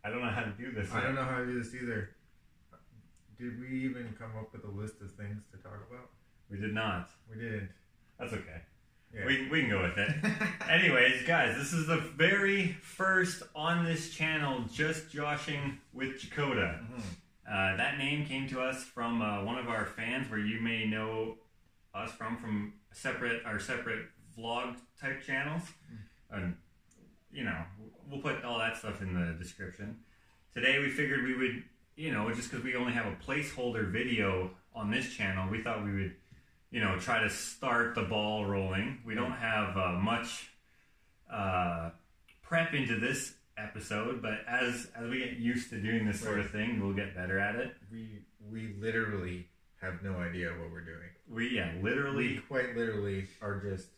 I don't know how to do this. I don't know how to do this either. Did we even come up with a list of things to talk about? We did not. We didn't. That's okay. Yeah. We can go with it. Anyways, guys, this is the very first on this channel, Just Joshing with Jakota. Mm-hmm. That name came to us from one of our fans, where you may know us from our separate vlog type channels. And, you know, we'll put all that stuff in the description. Today we figured we would, you know, just because we only have a placeholder video on this channel, we thought we would, you know, try to start the ball rolling. We don't have much prep into this episode, but as we get used to doing this sort of thing, we'll get better at it. We literally have no idea what we're doing. We quite literally are just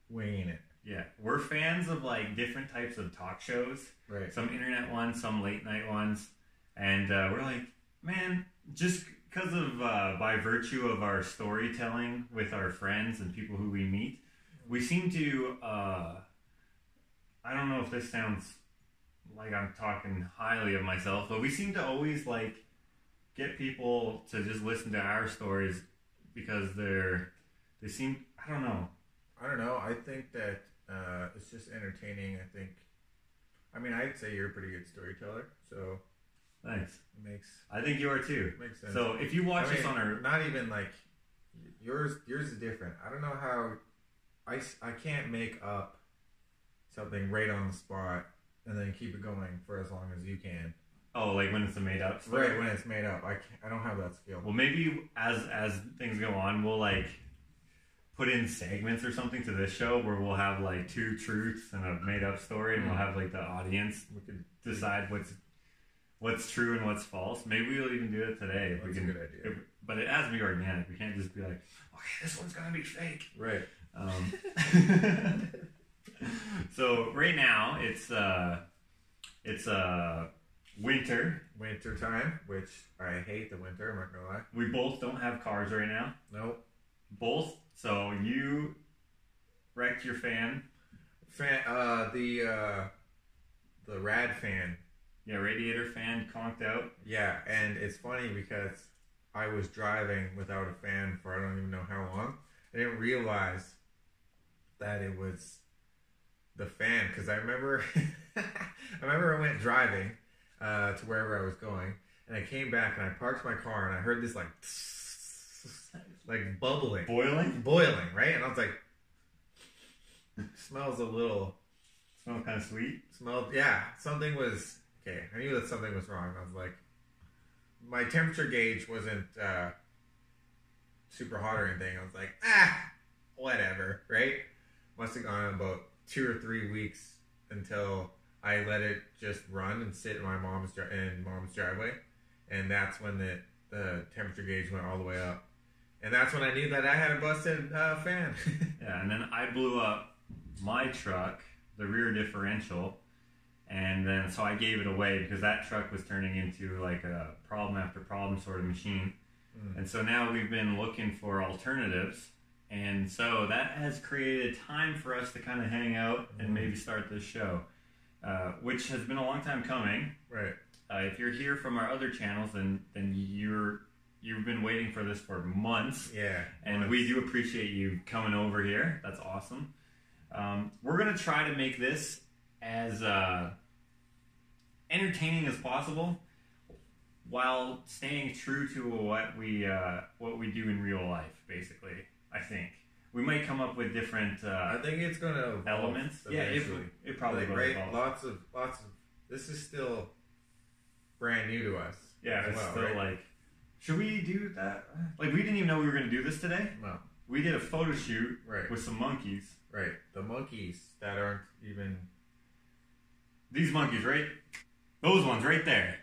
winging it. Yeah, we're fans of like different types of talk shows. Right. Some internet ones, some late night ones, and we're like, man, just because of by virtue of our storytelling with our friends and people who we meet, we seem to. I don't know if this sounds like I'm talking highly of myself, but we seem to always like get people to just listen to our stories because they seem. I don't know. I think that it's just entertaining. I mean, I'd say you're a pretty good storyteller, so thanks. I think you are too. Makes sense. So if you watch us on our, not even like yours is different. I don't know how I can't make up something right on the spot and then keep it going for as long as you can. Oh, like when it's a made up story? Right, when it's made up. I don't have that skill. Well, maybe as things go on, we'll like put in segments or something to this show where we'll have like two truths and a made up story, and we'll have like the audience we can decide what's true and what's false. Maybe we'll even do it today. That's a good idea. But it has to be organic. We can't just be like, okay, this one's gonna be fake. Right. So right now it's winter time, which I hate the winter. I'm not gonna lie. We both don't have cars right now. Nope. Both. So you wrecked your fan. The rad fan. Yeah, radiator fan conked out. Yeah, and it's funny because I was driving without a fan for I don't even know how long. I didn't realize that it was the fan because I remember I went driving to wherever I was going, and I came back and I parked my car and I heard this like bubbling, boiling, right? And I was like, smells kind of sweet. Something was okay. I knew that something was wrong. I was like, my temperature gauge wasn't super hot or anything. I was like, whatever, right? Must have gone about 2 or 3 weeks until I let it just run and sit in my mom's driveway, and that's when the temperature gauge went all the way up, and that's when I knew that I had a busted fan. Yeah, and then I blew up my truck, the rear differential, and then so I gave it away because that truck was turning into like a problem after problem sort of machine. And so now we've been looking for alternatives, and so that has created time for us to kind of hang out and maybe start this show, which has been a long time coming. Right. If you're here from our other channels, then you've been waiting for this for months. Yeah. And we do appreciate you coming over here. That's awesome. We're going to try to make this as entertaining as possible while staying true to what we do in real life, basically. I think. We might come up with different I think it's going to elements. Yeah, it probably will evolve. Lots of this is still brand new to us. Yeah, it's still like, should we do that? Like, we didn't even know we were going to do this today. No. We did a photo shoot with some monkeys. Right. The monkeys that aren't even... These monkeys, right? Those ones right there.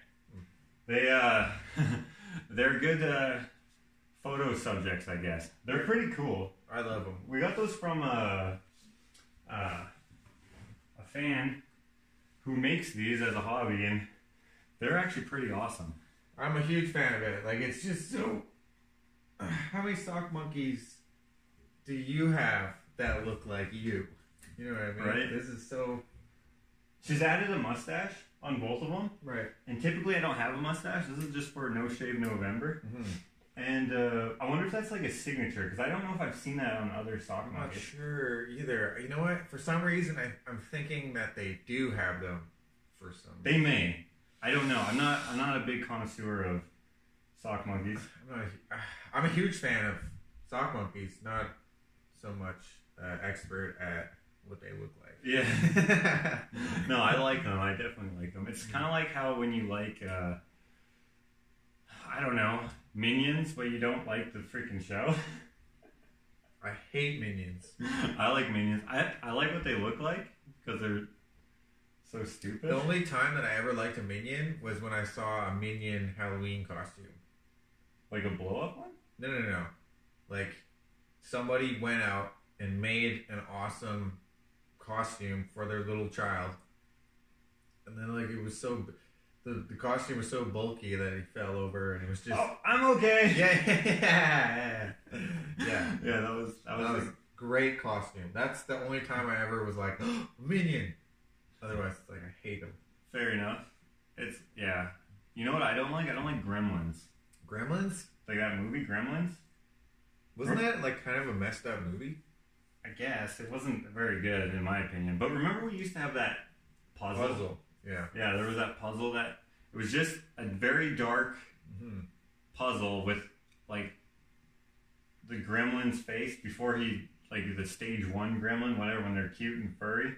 They're good photo subjects, I guess. They're pretty cool. I love them. We got those from a fan who makes these as a hobby, and they're actually pretty awesome. I'm a huge fan of it. Like, it's just so... How many stock monkeys do you have that look like you? You know what I mean? Right. This is so... She's added a mustache. on both of them. Right. And typically I don't have a mustache. This is just for No Shave November. Mm-hmm. And I wonder if that's like a signature, because I don't know if I've seen that on other sock I'm not monkeys. sure either. You know what? For some reason, I'm thinking that they do have them for some. They may. I don't know. I'm not a big connoisseur of sock monkeys. I'm a huge fan of sock monkeys, not so much expert at what they look like. Yeah. No, I like them. I definitely like them. It's kind of like how when you like, I don't know, Minions, but you don't like the freaking show. I hate Minions. I like Minions. I like what they look like because they're so stupid. The only time that I ever liked a Minion was when I saw a Minion Halloween costume. Like a blow-up one? No. Like, somebody went out and made an awesome costume for their little child. And then, like, it was so... The costume was so bulky that he fell over, and it was just... Oh, I'm okay! Yeah, that was a great costume. That's the only time I ever was like, oh, Minion! Otherwise, it's like, I hate them. Fair enough. It's, yeah. You know what I don't like? I don't like Gremlins. Gremlins? Like that movie, Gremlins? Wasn't that, like, kind of a messed up movie? I guess. It wasn't very good, in my opinion. But remember we used to have that puzzle? Yeah. Yeah, there was that puzzle that... It was just a very dark puzzle with, like, the gremlin's face before he... Like, the stage 1 gremlin, whatever, when they're cute and furry.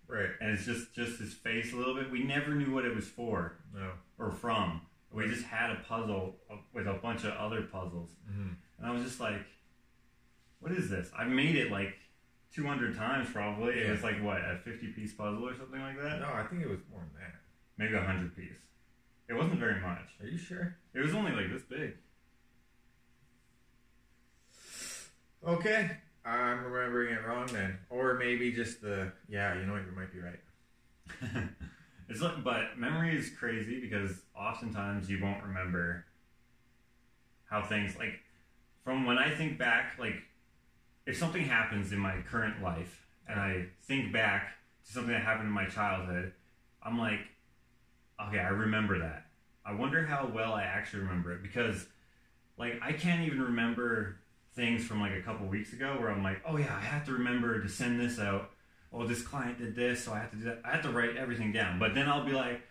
Right. And it's just his face a little bit. We never knew what it was for. No. Or from. We just had a puzzle with a bunch of other puzzles. Mm-hmm. And I was just like, what is this? I've made it, like, 200 times probably. Yeah. It was like, what, a 50-piece puzzle or something like that? No, I think it was more than that. Maybe 100-piece. It wasn't very much. Are you sure? It was only like this big. Okay. I'm remembering it wrong then. Or maybe just the... Yeah, you know what? You might be right. It's like, but memory is crazy because oftentimes you won't remember how things... Like, from when I think back, like... If something happens in my current life and I think back to something that happened in my childhood, I'm like, okay, I remember that. I wonder how well I actually remember it because, like, I can't even remember things from, like, a couple weeks ago where I'm like, oh, yeah, I have to remember to send this out. Oh, this client did this, so I have to do that. I have to write everything down. But then I'll be like,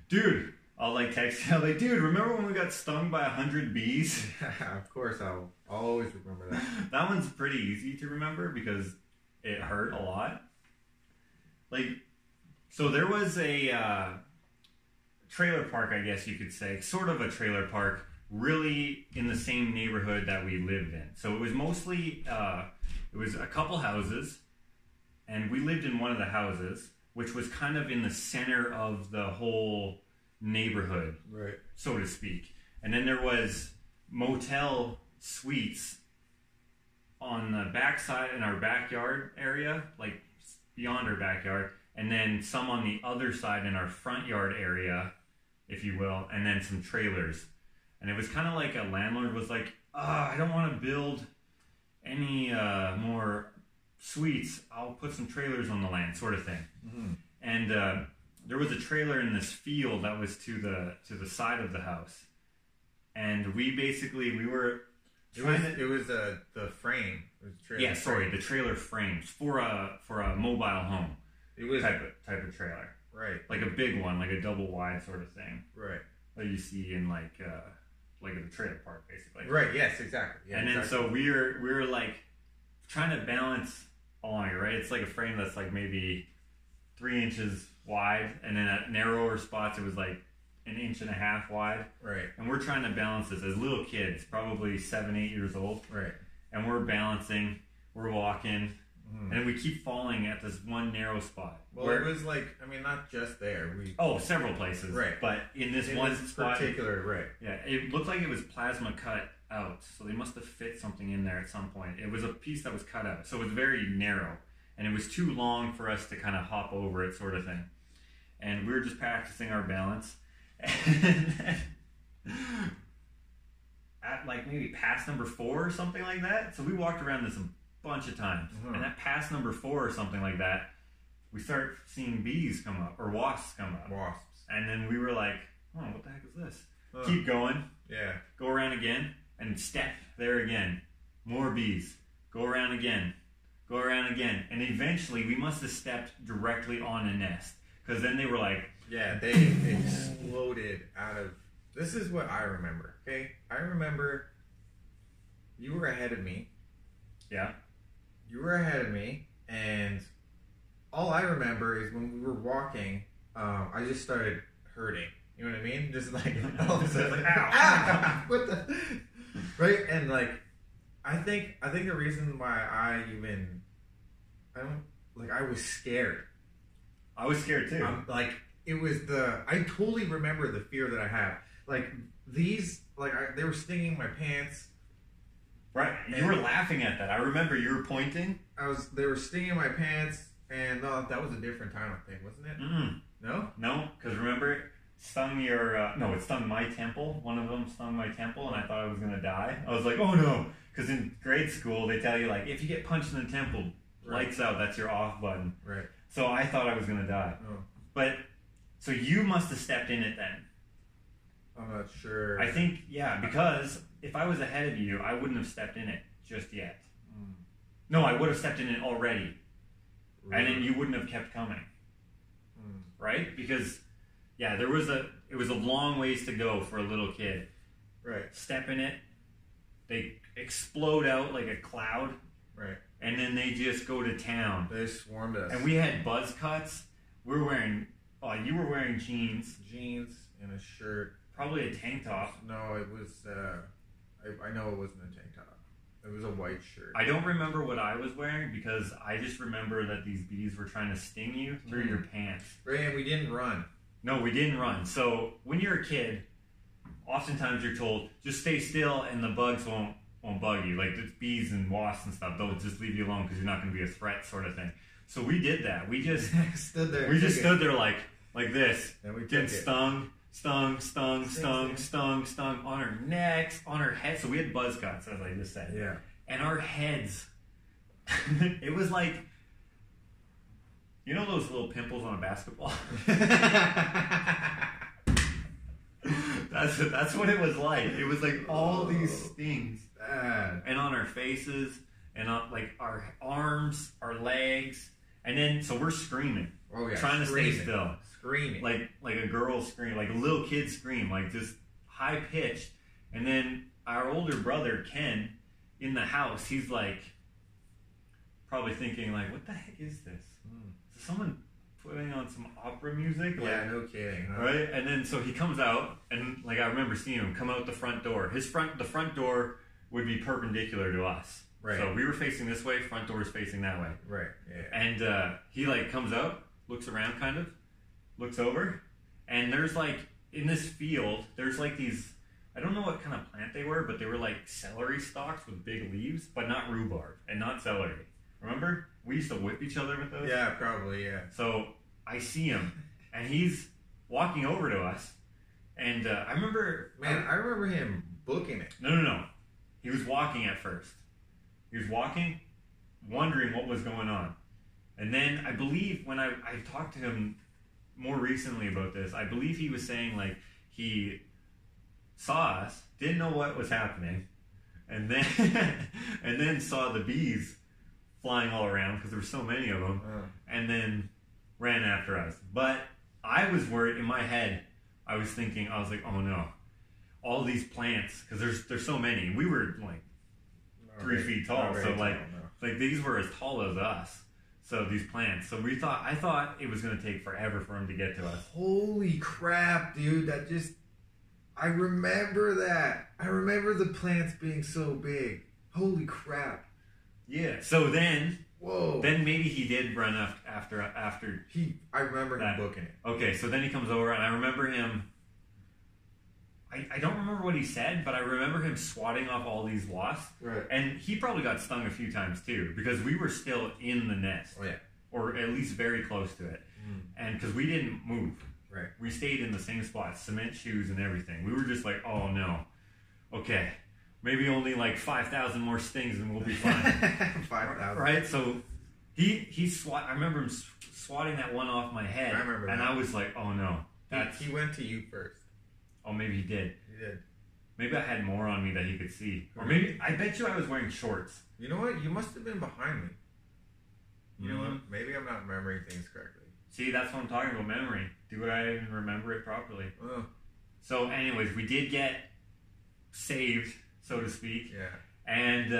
dude, I'll, like, text you. I'll be like, dude, remember when we got stung by 100 bees? Of course, I'll always remember that. That one's pretty easy to remember because it hurt a lot. Like, so there was a trailer park, I guess you could say, sort of a trailer park, really in the same neighborhood that we lived in. So it was mostly, it was a couple houses, and we lived in one of the houses, which was kind of in the center of the whole neighborhood, right, so to speak. And then there was motel suites on the backside in our backyard area, like beyond our backyard, and then some on the other side in our front yard area, if you will, and then some trailers. And it was kind of like a landlord was like, I don't want to build any more suites. I'll put some trailers on the land, sort of thing. Mm-hmm. And there was a trailer in this field that was to the side of the house. And we were trying it was the frame. It was trailer frame. The trailer frames for a mobile home. It was type of trailer. Right. Like a big one, like a double wide sort of thing. Right. That you see in like a trailer park, basically. Right. Yes. Exactly. Yeah, and then so we were like trying to balance along it. Right. It's like a frame that's like maybe 3 inches wide, and then at narrower spots it was like 1.5 inches wide. Right. And we're trying to balance this as little kids, probably 7, 8 years old. Right. And we're balancing. We're walking. And we keep falling at this one narrow spot. Well, it was like, I mean, not just there. Several places. Right. But in this spot. Particular, right. Yeah, it looked like it was plasma cut out. So they must have fit something in there at some point. It was a piece that was cut out. So it was very narrow. And it was too long for us to kind of hop over it, sort of thing. And we were just practicing our balance. And at like maybe pass number 4 or something like that. So we walked around this bunch of times, and at pass number 4 or something like that, we start seeing bees come up, or wasps come up. Wasps. And then we were like, oh, what the heck is this? Keep going. Yeah. Go around again, and step there again. More bees. Go around again. Go around again. And eventually, we must have stepped directly on a nest. Because then they were like... Yeah, they exploded out of... This is what I remember, okay? I remember you were ahead of me. Yeah. You were ahead of me, and all I remember is when we were walking, I just started hurting. You know what I mean? Just like, all of a sudden, like, ow, ow, what the... Right? And like, I think the reason why I was scared. I was scared too. Like, it was I totally remember the fear that I had. Like, they were stinging my pants. Right. You were laughing at that. I remember you were pointing. They were stinging my pants, and that was a different time, I think, wasn't it? Mm-mm. No? No, because remember, it stung it stung my temple. One of them stung my temple, and I thought I was going to die. I was like, oh no. Because in grade school, they tell you, like, if you get punched in the temple, lights out, that's your off button. Right. So I thought I was going to die. Oh. But, so you must have stepped in it then. I'm not sure. I think, yeah, because if I was ahead of you, I wouldn't have stepped in it just yet. Mm. No, I would have stepped in it already. Really? And then you wouldn't have kept coming. Mm. Right? Because, yeah, it was a long ways to go for a little kid. Right. Step in it, they explode out like a cloud. Right. And then they just go to town. They swarmed us. And we had buzz cuts. You were wearing jeans. Jeans and a shirt. Probably a tank top. No, it was, I know it wasn't a tank top. It was a white shirt. I don't remember what I was wearing because I just remember that these bees were trying to sting you through your pants. Right, and we didn't run. No, we didn't run. So when you're a kid, oftentimes you're told, just stay still and the bugs won't bug you. Like the bees and wasps and stuff, they'll just leave you alone because you're not going to be a threat sort of thing. So we did that. We just stood there. We just stood there like this. And we getting stung on our necks, on our heads. So we had buzz cuts, as I just said. Yeah. And our heads, it was like, you know those little pimples on a basketball? That's what it was like. It was like all these stings. And on our faces, and on like our arms, our legs. And then, so we're screaming. Oh, yeah. Trying to stay still. Screaming. Like a girl scream, like a little kid scream, like just high pitched. And then our older brother, Ken, in the house, he's like, probably thinking like, what the heck is this? Is someone putting on some opera music? Like, yeah, no kidding. Huh? Right? And then, so he comes out, and like I remember seeing him come out the front door. The front door would be perpendicular to us. Right. So we were facing this way, front door is facing that way. Right, yeah. And he like comes out, looks around kind of, looks over, and there's like, in this field, there's like these, I don't know what kind of plant they were, but they were like celery stalks with big leaves, but not rhubarb, and not celery. Remember? We used to whip each other with those. Yeah, probably, yeah. So I see him, and he's walking over to us, and I remember... Man, I remember him booking it. No. He was walking at first. He was walking, wondering what was going on. And then I believe when I talked to him more recently about this, I believe he was saying like he saw us, didn't know what was happening, and then saw the bees flying all around because there were so many of them, and then ran after us. But I was worried in my head. I was like, oh no, all these plants, because there's so many. We were like 3 feet tall, so like these were as tall as us. So these plants. So I thought it was going to take forever for him to get to us. Holy crap, dude! I remember that. I remember the plants being so big. Holy crap! Yeah. So then, whoa. Then maybe he did run after. I remember him booking it. Okay, so then he comes over, and I remember him. I don't remember what he said, but I remember him swatting off all these wasps. Right. And he probably got stung a few times too, because we were still in the nest. Oh yeah. Or at least very close to it. And because we didn't move. Right. We stayed in the same spot, cement shoes and everything. We were just like, oh no. Okay. Maybe only like 5,000 more stings and we'll be fine. 5,000. Right? So I remember him swatting that one off my head. I remember and that. I was like, oh no. He went to you first. Oh, maybe he did. He did. Maybe I had more on me that he could see. Or maybe, I bet you I was wearing shorts. You know what? You must have been behind me. You know what? Maybe I'm not remembering things correctly. See, that's what I'm talking about, memory. Do I even remember it properly? Oh. So, anyways, we did get saved, so to speak. Yeah. And,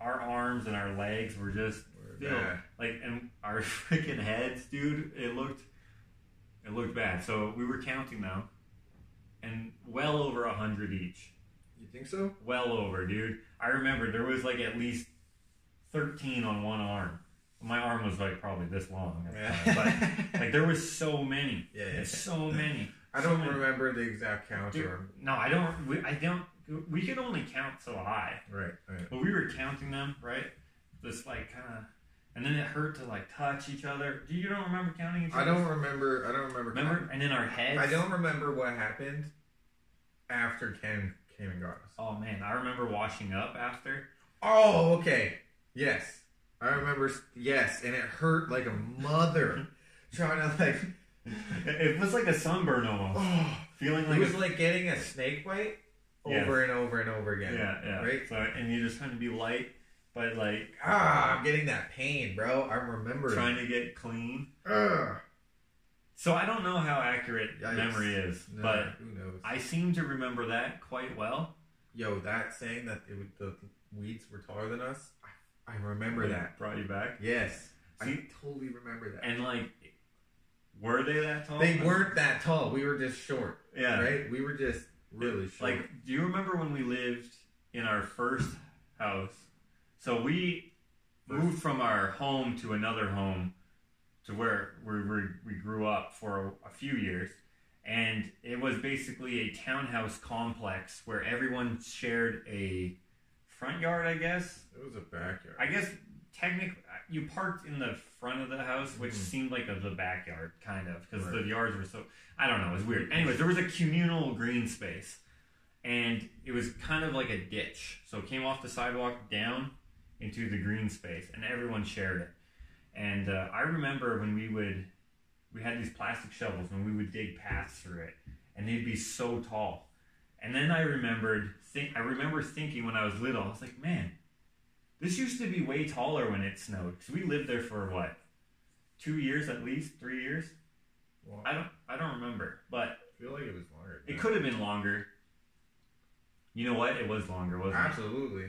our arms and our legs were just filled. Like, and our freaking heads, dude, it looked bad. So, we were counting them. And well over 100 each. You think so? Well over, dude. I remember there was like at least 13 on one arm. My arm was like probably this long. But like there was so many. Yeah. So many. I don't remember the exact count. Dude, no, I don't. We could only count so high. Right. But we were counting them, right? Just like kind of. And then it hurt to like touch each other. You don't remember counting each other? I don't remember. Remember? And then our heads. I don't remember what happened after Ken came and got us. Oh man, I remember washing up after. Oh, okay. Yes. I remember. Yes, and it hurt like a mother. Trying to like. It was like a sunburn almost. Oh, feeling like it was like getting a snake bite over and over and over again. Yeah. Right. So and you're just trying to be light. But like, I'm getting that pain, bro. I remember trying to get clean. Ugh. So I don't know how accurate memory is, but who knows? I seem to remember that quite well. Yo, that saying that the weeds were taller than us, I remember that. Brought you back? Yes. See, I totally remember that. And like, were they that tall? They weren't that tall. We were just short. Yeah. Right? We were just really short. Like, do you remember when we lived in our first house? So we moved from our home to another home to where we grew up for a few years. And it was basically a townhouse complex where everyone shared a front yard, I guess. It was a backyard. I guess technically you parked in the front of the house, which seemed like the backyard, kind of, because the yards were so... I don't know, it was weird. Anyways, there was a communal green space. And it was kind of like a ditch. So it came off the sidewalk down into the green space, and everyone shared it. And I remember when we had these plastic shovels, and we would dig paths through it, and they'd be so tall. And then I remember thinking when I was little, I was like, man, this used to be way taller when it snowed, because we lived there for what, 2 years at least, 3 years? Well, I don't remember, but I feel like it was longer. It could have been longer. You know what? It was longer, wasn't it? Absolutely.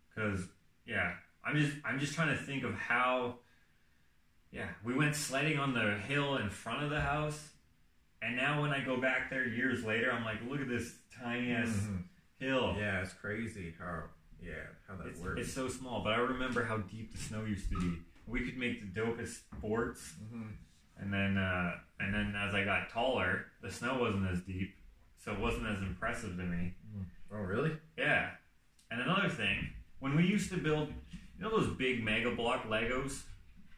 Because I'm just trying to think of how. Yeah, we went sledding on the hill in front of the house, and now when I go back there years later, I'm like, look at this tiny ass hill. Yeah, it's crazy how that works. It's so small, but I remember how deep the snow used to be. We could make the dopest forts, and then as I got taller, the snow wasn't as deep, so it wasn't as impressive to me. Oh, really? Yeah. And another thing, when we used to build, you know those big Mega Block Legos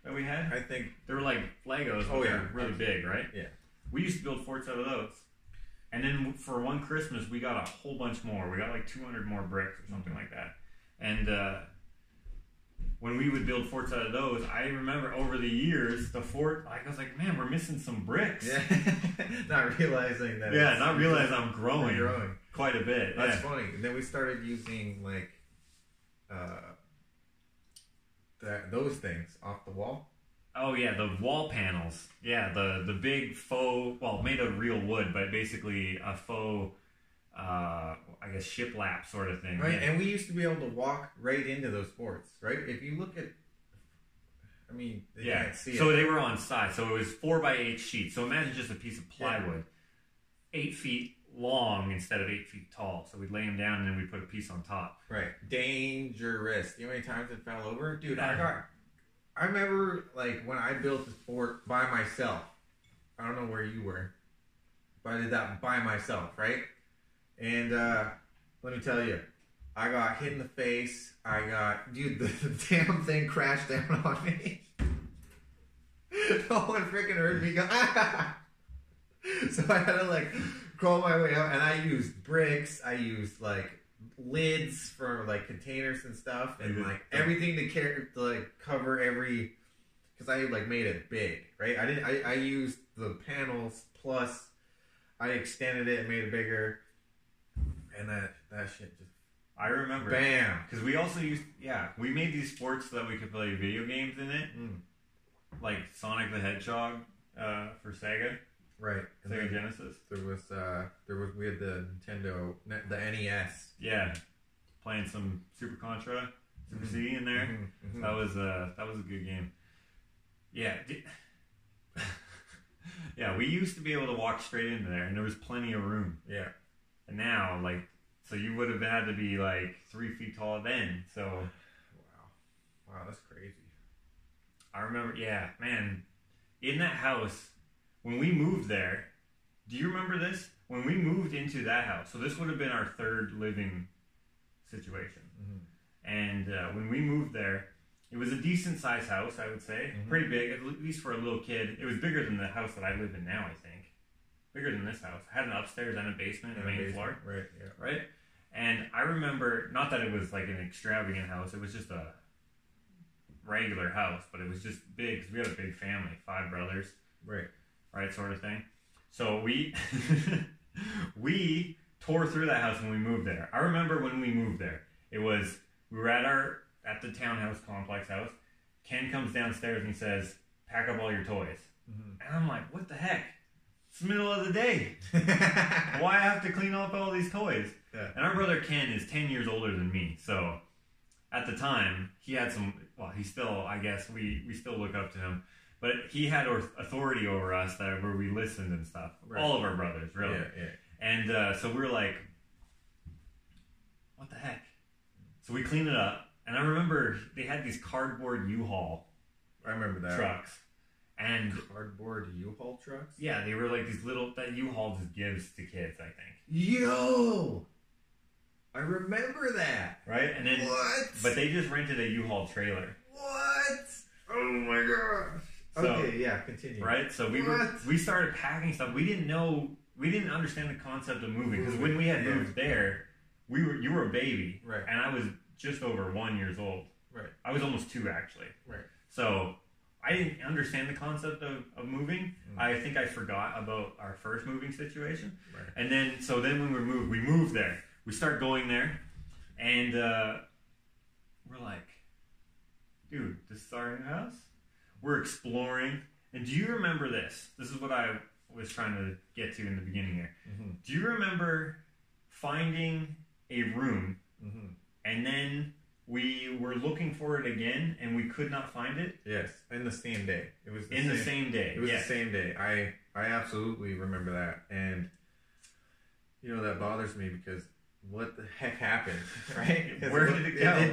that we had? I think they were like Legos, but they're really big, right? Yeah. We used to build forts out of those. And then for one Christmas, we got a whole bunch more. We got like 200 more bricks or something like that. And when we would build forts out of those, I remember over the years, the fort, I was like, man, we're missing some bricks. Yeah. Not realizing that. Yeah, not realizing I'm growing quite a bit. That's funny. And then we started using like those things off the wall. Oh yeah, the wall panels. Yeah, the big faux, well, made of real wood, but basically a faux, I guess shiplap sort of thing. Right, yeah. and we used to be able to walk right into those forts, right? If you look at, I mean, they can't see it. So they were on side. So it was 4x8 sheets. So imagine just a piece of plywood, 8 feet long instead of 8 feet tall. So we'd lay them down and then we'd put a piece on top. Right. Dangerous. You know how many times it fell over? Dude, I remember, like, when I built the fort by myself. I don't know where you were, but I did that by myself, right? And let me tell you, I got hit in the face. Dude, the damn thing crashed down on me. No one freaking heard me go, ah! So I had to, like, crawl my way out, and I used bricks. I used, like, lids for like containers and stuff, and Yeah. like everything to like cover every. Because I like made it big, right? I used the panels plus I extended it and made it bigger, and that shit just. I remember. Bam! Because we also we made these forts so that we could play video games in it, like Sonic the Hedgehog for Sega. Right. Sega Genesis. We had the Nintendo, the NES. Yeah, playing some Super Contra, Super C in there. Mm-hmm. That was a good game. Yeah. Yeah, we used to be able to walk straight into there, and there was plenty of room. Yeah. And now, like, so you would have had to be like 3 feet tall then. So. Wow, that's crazy. I remember, yeah, man, in that house. When we moved there, do you remember this? When we moved into that house, so this would have been our third living situation. Mm-hmm. And when we moved there, it was a decent sized house, I would say. Mm-hmm. Pretty big, at least for a little kid. It was bigger than the house that I live in now, I think. Bigger than this house. It had an upstairs and a basement and a main floor. Right, yeah. Right? And I remember, not that it was like an extravagant house, it was just a regular house, but it was just big, because we had a big family, 5 brothers. Right, sort of thing. So we tore through that house when we moved there. I remember when we moved there. We were at the townhouse complex house. Ken comes downstairs and he says, "Pack up all your toys." Mm-hmm. And I'm like, what the heck? It's the middle of the day. Why I have to clean up all these toys? Yeah. And our brother Ken is 10 years older than me. So at the time, he had he still, I guess, we still look up to him. But he had authority over us where we listened and stuff. Right. All of our brothers, really. Yeah. And so we were like, what the heck? So we cleaned it up. And I remember they had these cardboard U-Haul trucks. And cardboard U-Haul trucks? Yeah, they were like these little, that U-Haul just gives to kids, I think. Yo! I remember that. Right? And then, what? But they just rented a U-Haul trailer. What? Oh my gosh. So, okay, yeah, continue. Right? So we started packing stuff. We didn't understand the concept of moving. Because when we had moved there, you were a baby. Right. And I was just over 1 year old. Right. I was almost 2, actually. Right. So I didn't understand the concept of moving. Mm. I think I forgot about our first moving situation. Right. And then when we moved there. We start going there. And we're like, dude, this is our new house? We're exploring. And do you remember this? This is what I was trying to get to in the beginning here. Mm-hmm. Do you remember finding a room and then we were looking for it again and we could not find it? Yes, in the same day. It was the same day. It was the same day. I absolutely remember that. And, you know, that bothers me because what the heck happened, right? Where did it go?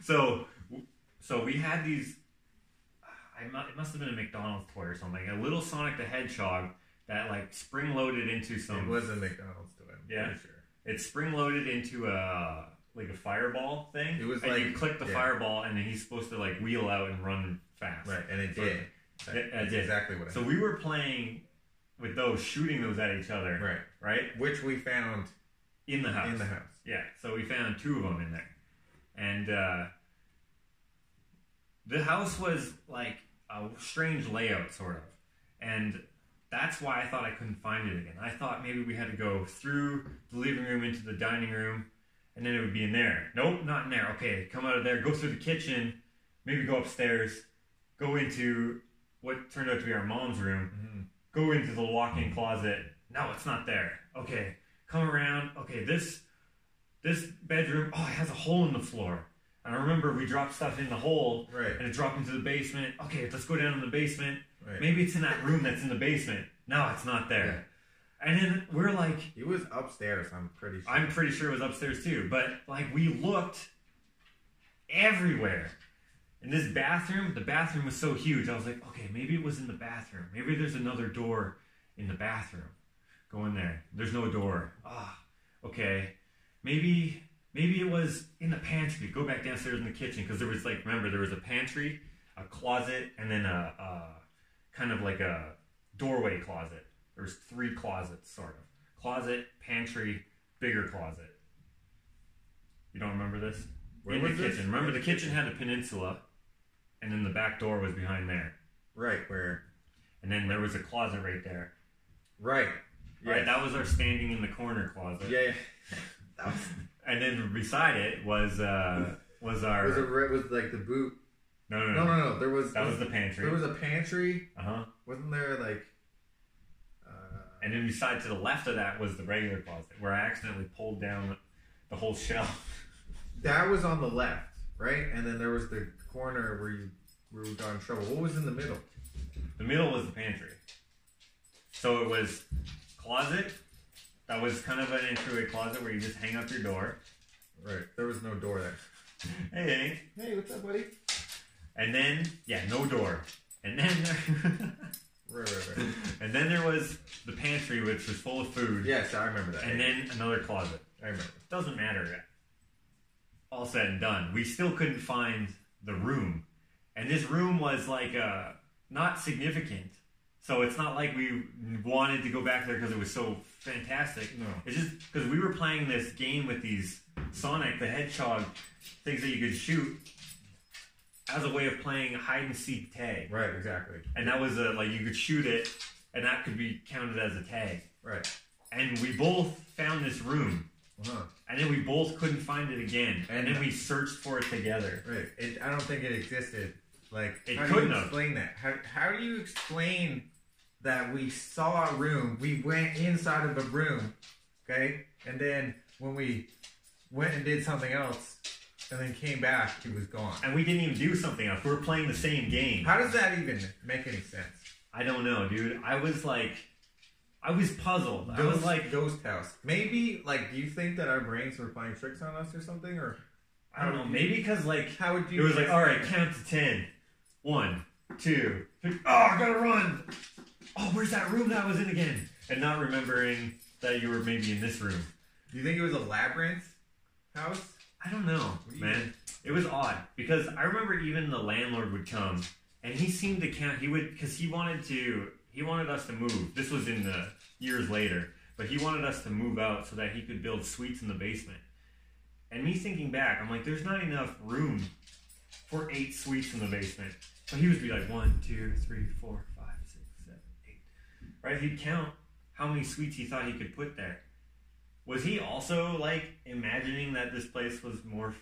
So we had these... It must have been a McDonald's toy or something. A little Sonic the Hedgehog that like spring-loaded into some... It was a McDonald's toy. Yeah, sure. It's spring-loaded into a fireball thing. It was and you click the fireball, and then he's supposed to like wheel out and run fast. Right, and it did. That's exactly what. So we were playing with those, shooting those at each other. Right. Which we found in the house. Yeah. So we found 2 of them in there, and the house was like a strange layout, sort of, and that's why I thought I couldn't find it again. I thought maybe we had to go through the living room into the dining room, and then it would be in there. Nope, not in there. Okay, come out of there, go through the kitchen, maybe go upstairs, go into what turned out to be our mom's room, go into the walk-in closet. No, it's not there. Okay, come around. Okay, this bedroom, it has a hole in the floor. And I remember we dropped stuff in the hole, and it dropped into the basement. Okay, let's go down in the basement. Right. Maybe it's in that room that's in the basement. No, it's not there. Yeah. And then we're like... It was upstairs, I'm pretty sure. I'm pretty sure it was upstairs too. But like we looked everywhere. In this bathroom, the bathroom was so huge. I was like, okay, maybe it was in the bathroom. Maybe there's another door in the bathroom. Go in there. There's no door. Okay. Maybe it was in the pantry. Go back downstairs in the kitchen, because there was there was a pantry, a closet, and then a kind of like a doorway closet. There was 3 closets, sort of. Closet, pantry, bigger closet. You don't remember this? Where in was the this? kitchen. Remember, the kitchen had a peninsula, and then the back door was behind there. Right, where? And then there was a closet right there. Right. Right, Yes. that was our standing in the corner closet. Yeah. That was, And then beside it was our... was like the boot. No. No. That was the pantry. There was a pantry. Uh-huh. Wasn't there like... And then beside to the left of that was the regular closet, where I accidentally pulled down the whole shelf. That was on the left, right? And then there was the corner where we got in trouble. What was in the middle? The middle was the pantry. So it was closet. That was kind of an entryway closet where you just hang up your door. Right. There was no door there. Hey. Hey, what's up, buddy? And then, no door. And then... Right. And then there was the pantry, which was full of food. Yes, I remember that. And then another closet. I remember. Doesn't matter. All said and done, we still couldn't find the room. And this room was like not significant. So it's not like we wanted to go back there because it was so fantastic. No. It's just because we were playing this game with these Sonic the Hedgehog things that you could shoot as a way of playing hide and seek tag. Right, exactly. And that was like you could shoot it and that could be counted as a tag. Right. And we both found this room. Uh-huh. And then we both couldn't find it again. And then we searched for it together. Right. I don't think it existed. Like, it how couldn't do you have. explain that? How do you explain that we saw a room, we went inside of a room, okay? And then when we went and did something else, and then came back, it was gone. And we didn't even do something else. We were playing the same game. How does that even make any sense? I don't know, dude. I was puzzled. I was like... Ghost house. Maybe, like, do you think that our brains were playing tricks on us or something? Or I don't know. Maybe because, like... How would you... It was like, alright, count to 10. 1, 2, 3. Oh, I gotta run! Oh, where's that room that I was in again? And not remembering that you were maybe in this room. Do you think it was a labyrinth house? I don't know, man. It was odd. Because I remember even the landlord would come, and he seemed to count... Because he wanted us to move. This was in the years later. But he wanted us to move out so that he could build suites in the basement. And me thinking back, I'm like, there's not enough room for 8 suites in the basement. So he would be like, 1, 2, 3, 4, 5, 6, 7, 8. Right? He'd count how many suites he thought he could put there. Was he also, like, imagining that this place was more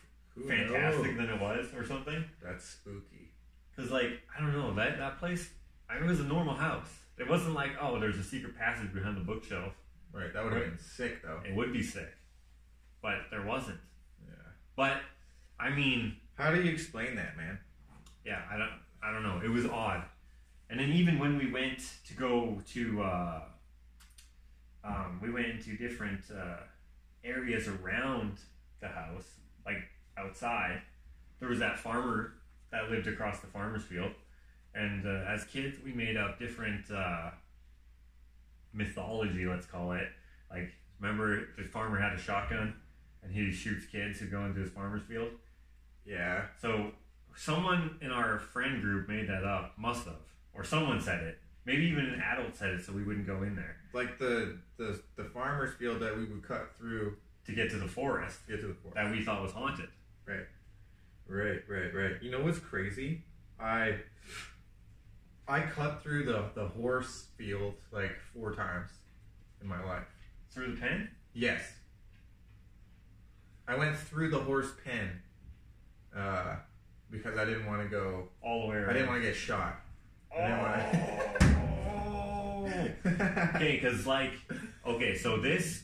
fantastic than it was or something? That's spooky. Because, like, I don't know, that place, it was a normal house. It wasn't like, oh, there's a secret passage behind the bookshelf. Right, that would have been sick, though. It would be sick. But there wasn't. Yeah. But, I mean... How do you explain that, man? Yeah, I don't know. It was odd. And then even when we went to go to... we went into different areas around the house, like outside. There was that farmer that lived across the farmer's field. And as kids, we made up different mythology, let's call it. Like, remember the farmer had a shotgun and he shoots kids who go into his farmer's field? Yeah. So someone in our friend group made that up, must have. Or someone said it. Maybe even an adult said it so we wouldn't go in there. Like the farmer's field that we would cut through to get to the forest. That we thought was haunted. Right. You know what's crazy? I cut through the horse field like 4 times in my life. Through the pen? Yes. I went through the horse pen because I didn't want to go all the way around. I didn't want to get shot. Okay, because so this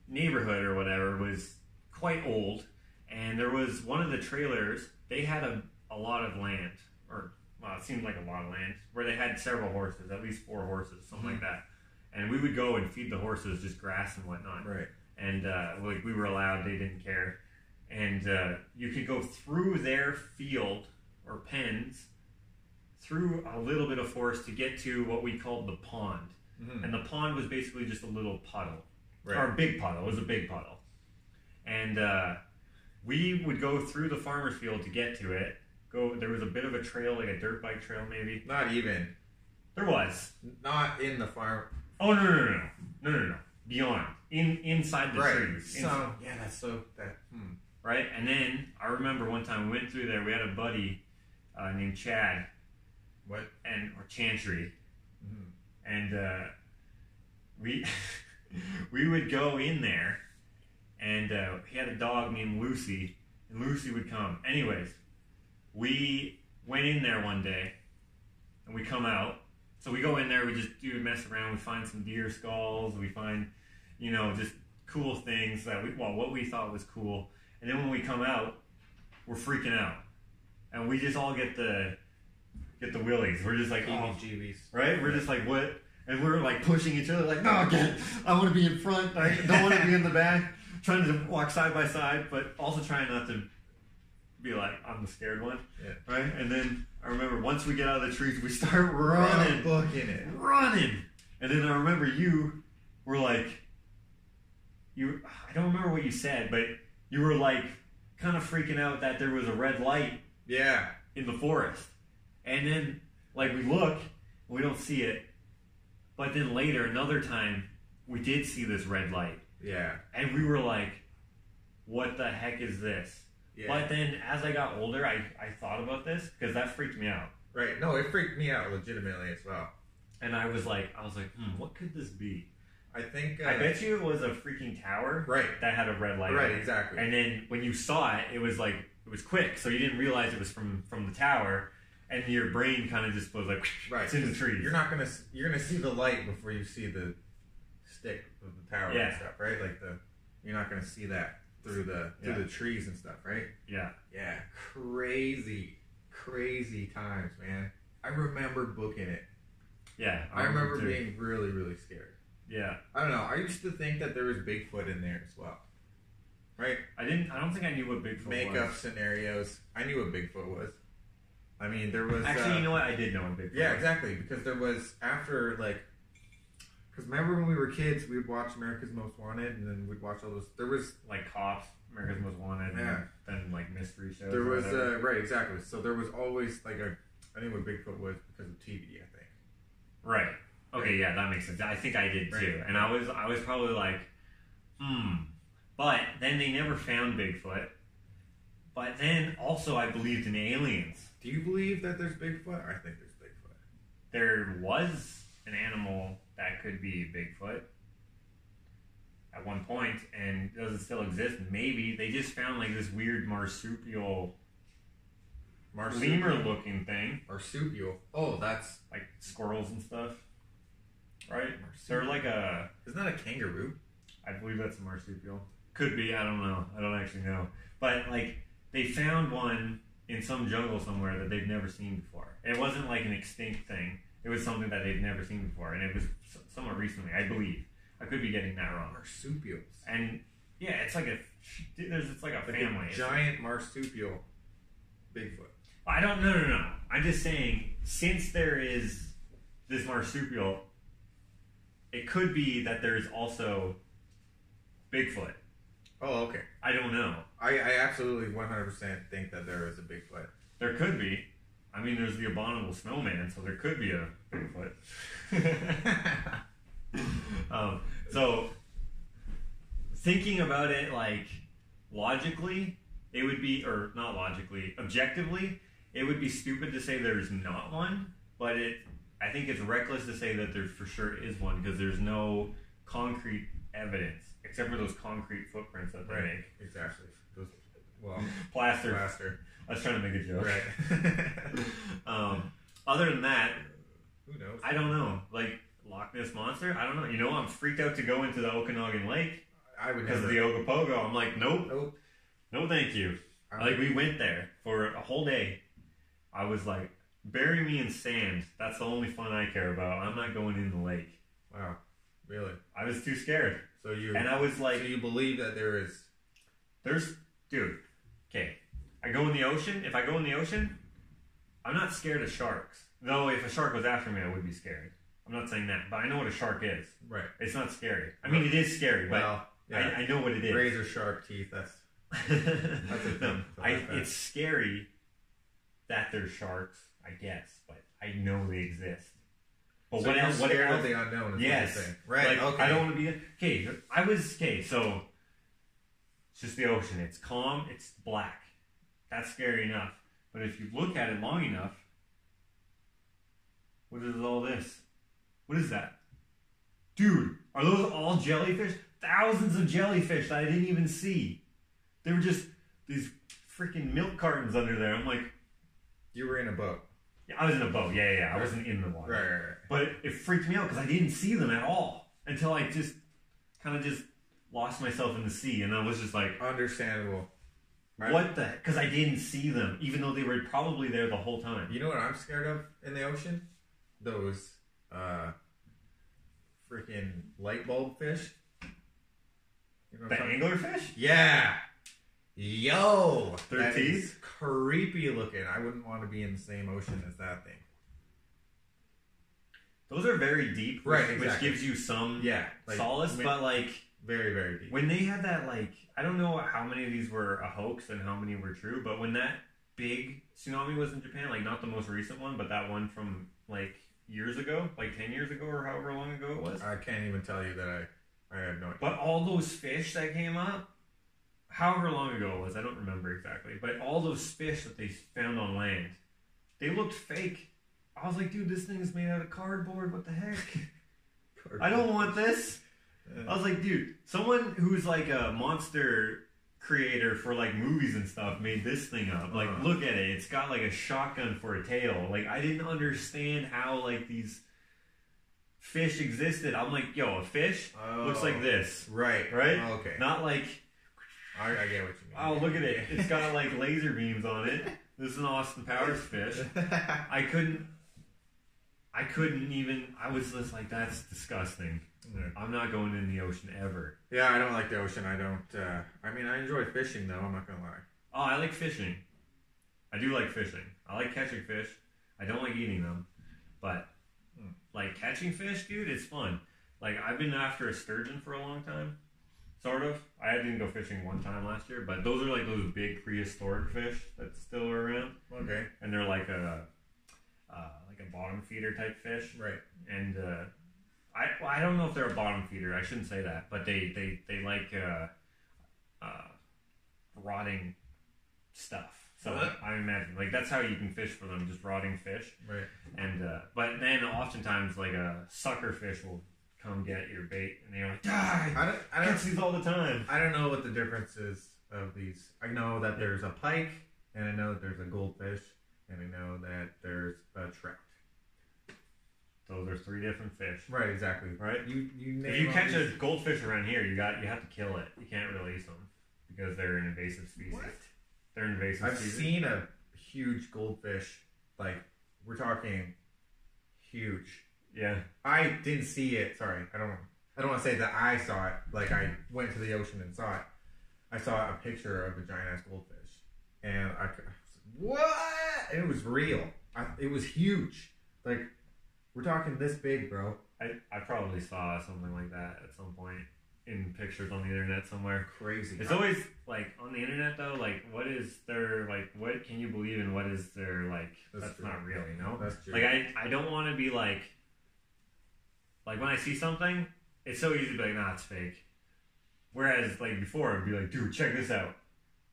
neighborhood or whatever was quite old, and there was one of the trailers, they had a lot of land, or well, it seemed like a lot of land, where they had several horses, at least 4 horses, something like that. And we would go and feed the horses just grass and whatnot. Right. And we were allowed, they didn't care. And you could go through their field or pens, through a little bit of forest to get to what we called the pond. Mm-hmm. And the pond was basically just a little puddle. Right. Or a big puddle. It was a big puddle. And we would go through the farmer's field to get to it. There was a bit of a trail, like a dirt bike trail maybe. Not even. There was. Not in the farm. Oh, no. Beyond. Inside the trees. So, yeah, that's so... right? And then I remember one time we went through there. We had a buddy named Chad, What? or Chantry, Mm. and we we would go in there, and he had a dog named Lucy, and Lucy would come. Anyways, we went in there one day, and we come out. So we go in there, we just do mess around. We find some deer skulls. We find, just cool things that what we thought was cool. And then when we come out, we're freaking out, and we just all get the willies. We're just like, oh, Jeebies. right? We're just like, what? And we're like pushing each other, like, no, I want to be in front. I don't want to be in the back. Trying to walk side by side, but also trying not to be like, I'm the scared one. Yeah. Right? And then I remember once we get out of the trees, we start running. Booking it. Running. And then I remember you were like, I don't remember what you said, but you were like kind of freaking out that there was a red light Yeah. in the forest. And then like we look, and we don't see it. But then later, another time, we did see this red light. Yeah. And we were like, what the heck is this? Yeah. But then as I got older, I thought about this because that freaked me out. Right. No, it freaked me out legitimately as well. And I was like, what could this be? I think... I bet you it was a freaking tower Right. that had a red light. Right, on it. exactly. And then when you saw it, it was like, it was quick. So you didn't realize it was from the tower. And your brain kind of just was like, right. It's in the trees. You're gonna see the light before you see the stick of the tower and stuff, right? Like you're not gonna see that through the trees and stuff, right? Yeah. Yeah. Crazy times, man. I remember booking it. Yeah. I remember being really, really scared. Yeah. I don't know. I used to think that there was Bigfoot in there as well. Right? I don't think I knew what Bigfoot was. Makeup scenarios. I knew what Bigfoot was. I mean, there was... Actually, you know what? I did know what Bigfoot was. Yeah, exactly. Because there was, after, like... Because remember when we were kids, we would watch America's Most Wanted, and then we'd watch all those... There was... Like Cops, America's Most Wanted, Yeah. and then, like, mystery shows. There was... whatever. right, exactly. So there was always, like, I knew what Bigfoot was because of TV, I think. Right. Okay, yeah, that makes sense. I think I did, too. Right. And I was probably like, But then they never found Bigfoot. But then, also, I believed in aliens. Do you believe that there's Bigfoot? I think there's Bigfoot. There was an animal that could be Bigfoot at one point, and does it still exist? Maybe. They just found like this weird marsupial lemur-looking thing. Marsupial. Oh, that's... Like squirrels and stuff. Right? Marsupial. They're like a... Isn't that a kangaroo? I believe that's a marsupial. Could be, I don't know. I don't actually know. But like, they found one in some jungle somewhere that they've never seen before. It wasn't like an extinct thing. It was something that they'd never seen before, and it was somewhat recently, I believe. I could be getting that wrong. Marsupials. And yeah, it's like a family. A giant marsupial Bigfoot. I don't. No. I'm just saying, since there is this marsupial, it could be that there's also Bigfoot. Oh, okay. I don't know. I absolutely 100% think that there is a Bigfoot. There could be. I mean, there's the abominable snowman, so there could be a Bigfoot. So, thinking about it, like, logically, it would be, or not logically, objectively, it would be stupid to say there's not one, but I think it's reckless to say that there for sure is one, because there's no concrete evidence, except for those concrete footprints that they make. Exactly. Plaster. I was trying to make a joke. Right. Other than that, who knows? I don't know. Like, Loch Ness Monster? I don't know. You know, I'm freaked out to go into the Okanagan Lake I would because never. of the Ogopogo. I'm like, nope. No, thank you. Like, we went there for a whole day. I was like, bury me in sand. That's the only fun I care about. I'm not going in the lake. Wow. Really? I was too scared. And I was like... So you believe that there is... Dude, okay. I go in the ocean. If I go in the ocean, I'm not scared of sharks. Though if a shark was after me, I would be scared. I'm not saying that, but I know what a shark is. Right. It's not scary. I mean, it is scary, but I know what it is. Razor sharp teeth, that's a thing. It's scary that there's sharks, I guess, but I know they exist. But so what else? Scared of the unknown is yes. what you're saying. Right, like, okay. I don't want to be... Okay, so... It's just the ocean. It's calm. It's black. That's scary enough. But if you look at it long enough, what is all this? What is that? Dude, are those all jellyfish? Thousands of jellyfish that I didn't even see. They were just these freaking milk cartons under there. I'm like... You were in a boat. Yeah, I was in a boat. Yeah. I wasn't in the water. Right. But it freaked me out because I didn't see them at all until I just kind of just lost myself in the sea. And I was just like... Understandable. What the heck? Because I didn't see them, even though they were probably there the whole time. You know what I'm scared of in the ocean? Those freaking light bulb fish. You know the anglerfish? Yeah. Yo. Their teeth? Is creepy looking. I wouldn't want to be in the same ocean as that thing. Those are very deep, right? Which gives you some solace, but like very, very deep. When they had that, like, I don't know how many of these were a hoax and how many were true, but when that big tsunami was in Japan, like not the most recent one, but that one from like years ago, like 10 years ago or however long ago it was. I can't even tell you that I have no idea. But all those fish that came up, however long ago it was, I don't remember exactly, but all those fish that they found on land, they looked fake. I was like, dude, this thing is made out of cardboard. What the heck? I don't want this. I was like, dude, someone who's like a monster creator for like movies and stuff made this thing up. Like, look at it. It's got like a shotgun for a tail. Like, I didn't understand how like these fish existed. I'm like, yo, a fish looks like this. Right. Oh, okay. Not like... I get what you mean. Oh, look at it. It's got like laser beams on it. This is an Austin Powers fish. I couldn't even... I was just like, that's disgusting. Yeah. I'm not going in the ocean ever. Yeah, I don't like the ocean. I don't... I mean, I enjoy fishing, though. I'm not going to lie. Oh, I like fishing. I do like fishing. I like catching fish. I don't like eating them. But, like, catching fish, dude, it's fun. Like, I've been after a sturgeon for a long time. Sort of. I didn't go fishing one time last year, but those are like those big prehistoric fish that still are around. Okay. And they're like a bottom feeder type fish. Right. And I don't know if they're a bottom feeder. I shouldn't say that, but they like rotting stuff. So I imagine like that's how you can fish for them, just rotting fish. Right. And but then oftentimes like a sucker fish will come get your bait, and they're like, die! I catch these all the time. I don't know what the difference is of these. I know that there's a pike, and I know that there's a goldfish, and I know that there's a trout. Those are three different fish. Right, exactly. Right? If you catch a goldfish around here, you have to kill it. You can't release them because they're an invasive species. What? They're an invasive species. I've seen a huge goldfish. Like, we're talking huge. Yeah. I didn't see it. Sorry. I don't want to say that I saw it. Like, I went to the ocean and saw it. I saw a picture of a giant-ass goldfish. And I was like, what? And it was real. It was huge. Like, we're talking this big, bro. I probably saw something like that at some point in pictures on the internet somewhere. Crazy. It's always, like, on the internet, though, like, what is their, like, what can you believe in? What is their, like, that's not real, you know? That's true. Like, I don't want to be, like, when I see something, it's so easy to be like, nah, it's fake. Whereas, like, before, I'd be like, dude, check this out.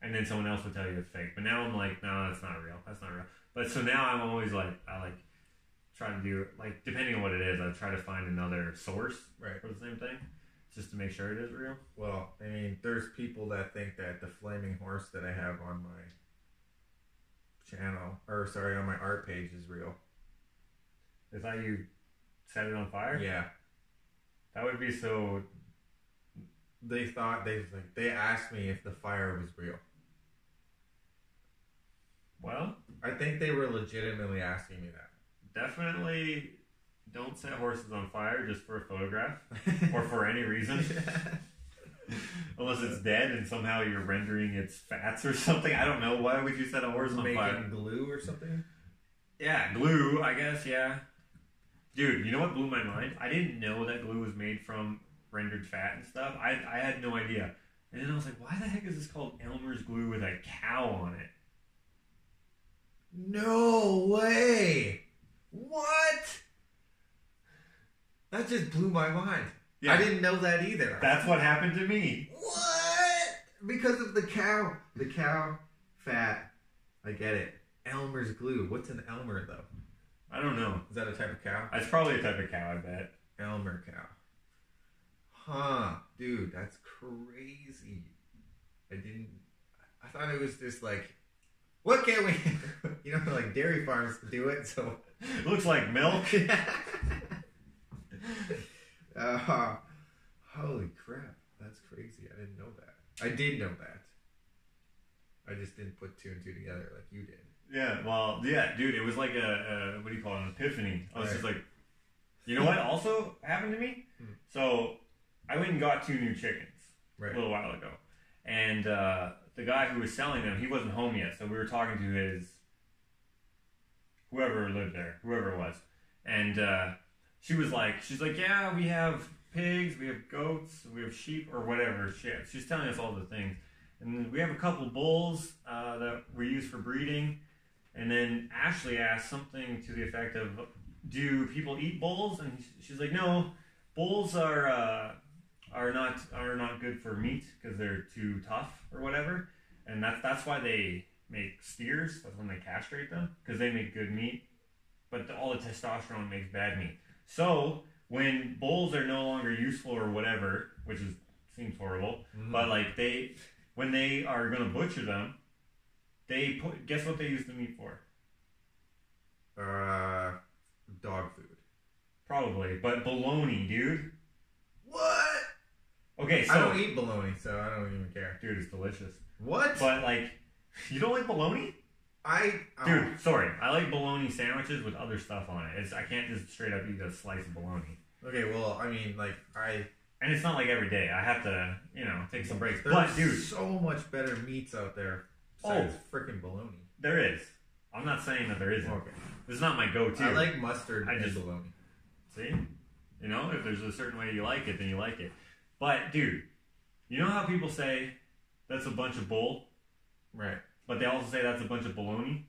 And then someone else would tell you it's fake. But now I'm like, no, that's not real. That's not real. But so now I'm always like, I like try to do, like, depending on what it is, I try to find another source for the same thing. Just to make sure it is real. Well, I mean, there's people that think that the flaming horse that I have on my channel, on my art page is real. Is that you set it on fire? Yeah. That would be so... They asked me if the fire was real. Well, I think they were legitimately asking me that. Definitely don't set horses on fire just for a photograph or for any reason. Unless it's dead and somehow you're rendering its fats or something. I don't know. Why would you set a horse on fire? Making glue or something? Yeah, glue, I guess, yeah. Dude, you know what blew my mind? I didn't know that glue was made from rendered fat and stuff. I had no idea. And then I was like, why the heck is this called Elmer's glue with a cow on it? No way! What? That just blew my mind. Yeah. I didn't know that either. That's what happened to me. What? because of the cow. The cow fat. I get it. Elmer's glue. What's an Elmer though? I don't know. Is that a type of cow? It's probably a type of cow, I bet. Elmer cow. Huh, dude, that's crazy. I thought it was just like, what can we, like dairy farms do it, so. Looks like milk. Holy crap, that's crazy. I didn't know that. I did know that. I just didn't put two and two together like you did. Yeah, well, yeah, dude, it was like a what do you call it, an epiphany. I was just like, you know what also happened to me? So, I went and got 2 new chickens a little while ago. And the guy who was selling them, he wasn't home yet. So, we were talking to whoever lived there, whoever it was. And she's like, yeah, we have pigs, we have goats, we have sheep, or whatever shit. She's telling us all the things. And we have a couple bulls that we use for breeding. And then Ashley asked something to the effect of, do people eat bulls? And she's like, no, bulls are not good for meat because they're too tough or whatever. And that's why they make steers. That's when they castrate them, because they make good meat. But all the testosterone makes bad meat. So when bulls are no longer useful or whatever, which seems horrible, but like when they are going to butcher them, guess what they use the meat for? Dog food. Probably, but bologna, dude. What? Okay, so I don't eat bologna, so I don't even care. Dude, it's delicious. What? But like, you don't like bologna? Dude, sorry. I like bologna sandwiches with other stuff on it. I can't just straight up eat a slice of bologna. Okay, well, I mean, like, And it's not like every day. I have to, take some breaks. There's dude, so much better meats out there besides freaking bologna. There is. I'm not saying that there isn't. Okay. This is not my go-to. I like mustard and bologna. See? If there's a certain way you like it, then you like it. But, dude, you know how people say that's a bunch of bull? Right. But they also say that's a bunch of baloney?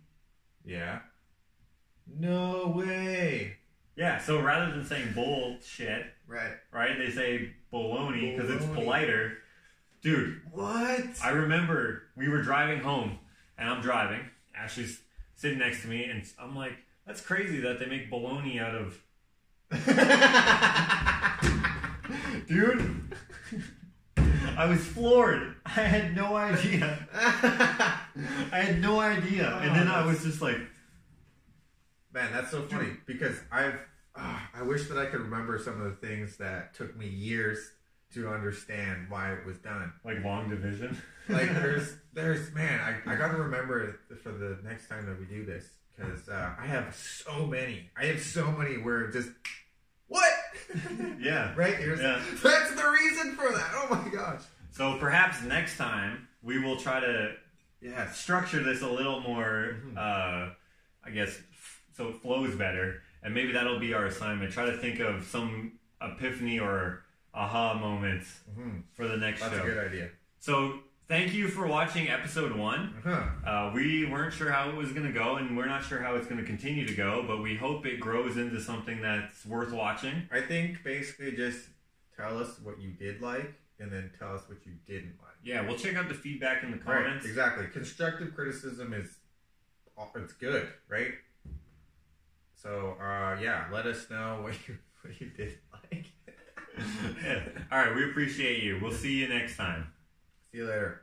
Yeah. No way. Yeah, so rather than saying bullshit, right, they say baloney because it's politer. Dude. What? I remember we were driving home, and I'm driving. Ashley's sitting next to me, and I'm like, that's crazy that they make bologna out of... Dude, I was floored. I had no idea. And then I was just like... Man, that's so funny, because I wish that I could remember some of the things that took me years to understand why it was done. Like long division? Like, man, I gotta remember it for the next time that we do this, because I have so many where just... What? Yeah. Right? That's the reason for that. Oh my gosh. So perhaps next time we will try to structure this a little more, I guess, so it flows better. And maybe that'll be our assignment. Try to think of some epiphany or aha moments for the next show. That's a good idea. So thank you for watching episode 1. We weren't sure how it was going to go, and we're not sure how it's going to continue to go, but we hope it grows into something that's worth watching. I think basically just tell us what you did like, and then tell us what you didn't like. Yeah, we'll check out the feedback in the comments. Right, exactly. Constructive criticism it's good, right? So, let us know what you did like. All right, we appreciate you. We'll see you next time. See you later.